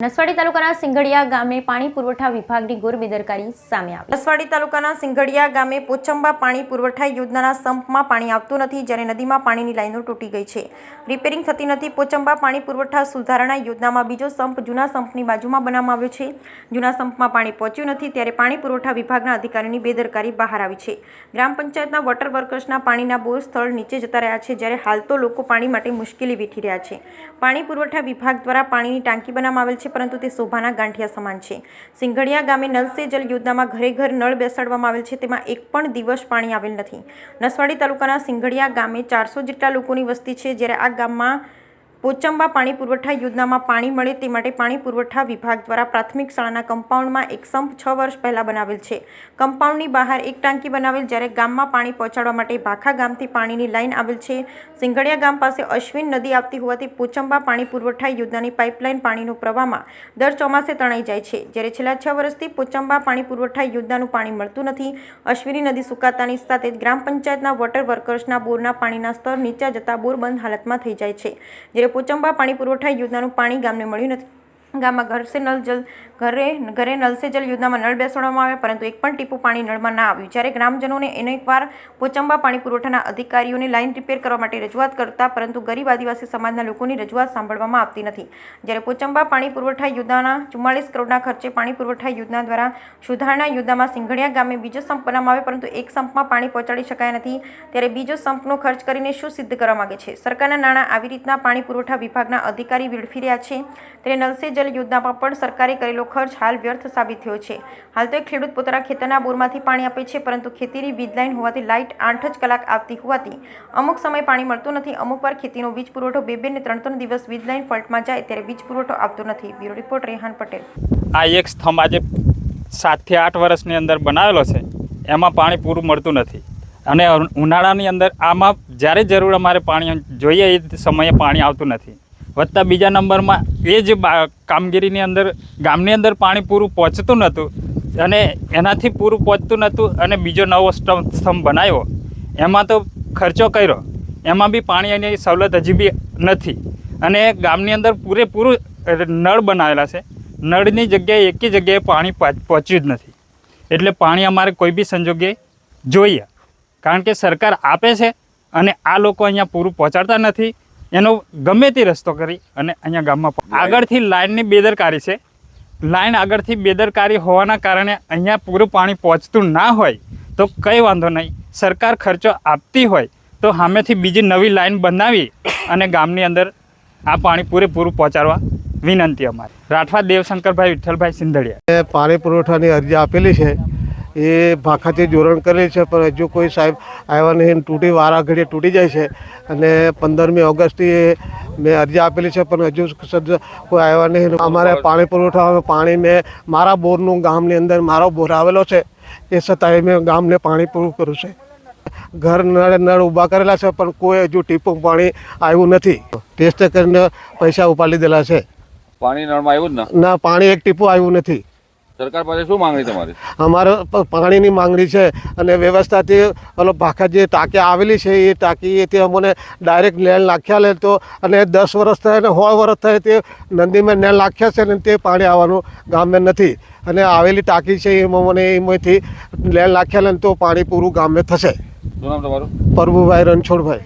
નસવાડી તાલુકાના સિંગડિયા ગામે પાણી પુરવઠા વિભાગની ઘોર બેદરકારી સામે આવી। નસવાડી તાલુકાના સિંગડિયા ગામે પોચંબા પાણી પુરવઠા યોજનાના સંપમાં પાણી આવતું નથી, જ્યારે નદીમાં પાણીની લાઈનો તૂટી ગઈ છે, રિપેરિંગ થતી નથી। પોચંબા પાણી પુરવઠા સુધારણા યોજનામાં બીજો સંપ જૂના સંપની બાજુમાં બનાવવામાં આવ્યો છે। જૂના સંપમાં પાણી પહોંચ્યું નથી, ત્યારે પાણી પુરવઠા વિભાગના અધિકારીની બેદરકારી બહાર આવી છે। ગ્રામ પંચાયતના વોટર વર્કર્સના પાણીના બોર સ્થળ નીચે જતા રહ્યા છે, જ્યારે હાલ તો લોકો પાણી માટે મુશ્કેલી વેઠી રહ્યા છે। પાણી પુરવઠા વિભાગ દ્વારા પાણીની ટાંકી બનાવવામાં આવેલ છે, પરંતુ તે શોભાના ગાંઠિયા સમાન છે। સિંગડિયા ગામે નલ સે જલ યોજનામાં ઘરે ઘર નળ બેસાડવામાં આવેલ છે, તેમાં એક પણ દિવસ પાણી આવેલ નથી। નસવાડી તાલુકાના સિંગડિયા ગામે 400 જેટલા લોકોની વસ્તી છે, જ્યારે આ ગામમાં પોચંબા પાણી પુરવઠા યોજનામાં પાણી મળે તે માટે પાણી પુરવઠા વિભાગ દ્વારા પ્રાથમિક શાળાના કમ્પાઉન્ડમાં એક સંપ 6 વર્ષ પહેલાં બનાવેલ છે। કમ્પાઉન્ડની બહાર એક ટાંકી બનાવેલ, જ્યારે ગામમાં પાણી પહોંચાડવા માટે ભાખા ગામથી પાણીની લાઈન આવેલ છે। સિંગડિયા ગામ પાસે અશ્વિન નદી આવતી હોવાથી પોચંબા પાણી પુરવઠા યોજનાની પાઇપલાઇન પાણીનો પ્રવાહમાં દર ચોમાસે તણાઈ જાય છે, જ્યારે છેલ્લા 6 વર્ષથી પોચંબા પાણી પુરવઠા યોજનાનું પાણી મળતું નથી। અશ્વિની નદી સુકાતાની સાથે જ ગ્રામ પંચાયતના વોટર વર્કર્સના બોરના પાણીના સ્તર નીચા જતા બોર બંધ હાલતમાં થઈ જાય છે, જ્યારે પોચંબા પાણી પુરવઠા યોજનાનું પાણી ગામને મળ્યું નથી। ગામમાં ઘરે નલ સે જલ યોજનામાં નળ બેસાડવામાં આવ્યા, પરંતુ એક પણ ટીપું પાણી નળમાં ના આવ્યું। જ્યારે ગ્રામજનોને અનેકવાર પોચંબા પાણી પુરવઠાના અધિકારીઓને લાઈન રિપેર કરવા માટે રજૂઆત કરતા, પરંતુ ગરીબ આદિવાસી સમાજના લોકોની રજૂઆત સાંભળવામાં આવતી નથી। જ્યારે પોચંબા પાણી પુરવઠા યોજનાના 44 કરોડના ખર્ચે પાણી પુરવઠા યોજના દ્વારા સુધારણા યોજનામાં સિંગડિયા ગામે બીજો સંપ બનાવવામાં આવે, પરંતુ એક સંપમાં પાણી પહોંચાડી શકાયા નથી, ત્યારે બીજો સંપનો ખર્ચ કરીને શું સિદ્ધ કરવા માંગે છે? સરકારના નાણાં આવી રીતના પાણી પુરવઠા વિભાગના અધિકારી વેડફી રહ્યા છે, ત્યારે નલ સે જલ યોજનામાં પણ સરકારે કરેલો ખર્ચ હાલ વ્યર્થ સાબિત થયો છે। હાલ તો એક ખેડૂત પોતાના ખેતરના બોરમાંથી પાણી આપે છે, પરંતુ ખેતીની વીજ લાઈન હોવાથી લાઇટ 8 જ કલાક આવતી હોવાથી અમુક સમય પાણી મળતું નથી। અમુકવાર ખેતીનો વીજ પુરવઠો 2 ને 3 દિવસ વીજ લાઈન ફોલ્ટમાં જાય ત્યારે વીજ પુરવઠો આવતો નથી। Bureau report Rehan Patel. આ એક સ્તંભ આજે 7 થી 8 વર્ષની અંદર બનાવેલો છે, એમાં પાણી પૂરું મળતું નથી, અને ઉનાળાની અંદર આમાં જ્યારે જરૂર અમારે પાણી જોઈએ એ સમયે પાણી આવતું નથી। વત્તા બીજા નંબરમાં એ જ કામગીરીની અંદર ગામની અંદર પાણી પૂરું પહોંચતું નહોતું, અને એનાથી પૂરું પહોંચતું નહોતું, અને બીજો નવો સ્તંભ બનાવ્યો, એમાં તો ખર્ચો કર્યો, એમાં બી પાણીની સવલત હજી બી નથી, અને ગામની અંદર પૂરેપૂરું નળ બનાવેલા છે, નળની જગ્યાએ એકી જગ્યાએ પાણી પહોંચ્યું જ નથી। એટલે પાણી અમારે કોઈ બી સંજોગે જોઈએ, કારણ કે સરકાર આપે છે અને આ લોકો અહીંયા પૂરું પહોંચાડતા નથી। એનો ગમે તે રસ્તો કરી અને અહીંયા ગામમાં આગળથી લાઇનની બેદરકારી છે। લાઇન આગળથી બેદરકારી હોવાના કારણે અહીંયા પૂરું પાણી પહોંચતું ના હોય તો કંઈ વાંધો નહીં, સરકાર ખર્ચો આપતી હોય તો સામેથી બીજી નવી લાઇન બનાવી અને ગામની અંદર આ પાણી પૂરેપૂરું પહોંચાડવા વિનંતી અમારી। રાઠવા દેવશંકરભાઈ વિઠ્ઠલભાઈ સિંધડિયા। પાણી પુરવઠાની અરજી આપેલી છે, એ ભાખાથી જોડાણ કરેલી છે, પણ હજુ કોઈ સાહેબ આવ્યા નહીં, તૂટી વારા ઘડીએ તૂટી જાય છે। અને 15મી ઓગસ્ટથી મેં અરજી આપેલી છે, પણ હજુ કોઈ આવ્યા નહીં। અમારે પાણી પુરવઠા પાણી મેં મારા બોરનું ગામની અંદર મારો બોર આવેલો છે, એ છતાંય મેં ગામને પાણી પૂરું કર્યું છે। ઘર નળ ઊભા કરેલા છે, પણ કોઈ હજુ ટીપું પાણી આવ્યું નથી। ટેસ્ટ કરીને પૈસા ઉપાડી દીધેલા છે, પાણી નળમાં આવ્યું જ ના, પાણી એક ટીપું આવ્યું નથી। સરકાર પાસે શું માંગણી તમારી? અમારે પાણીની માંગણી છે, અને વ્યવસ્થાથી ઓલો ભાખા જે ટાંકી આવેલી છે એ ટાંકી અમને ડાયરેક્ટ નેલ નાખ્યા લે તો, અને 10 વર્ષ થાય ને 16 વર્ષ થાય તે નદીમાં નેલ નાખ્યા છે ને તે પાણી આવવાનું ગામમાં નથી, અને આવેલી ટાંકી છે એમાં મને એમાંથી નેલ નાખ્યા લે તો પાણી પૂરું ગામમાં થશે। શું નામ તમારું? પ્રભુભાઈ રણછોડભાઈ।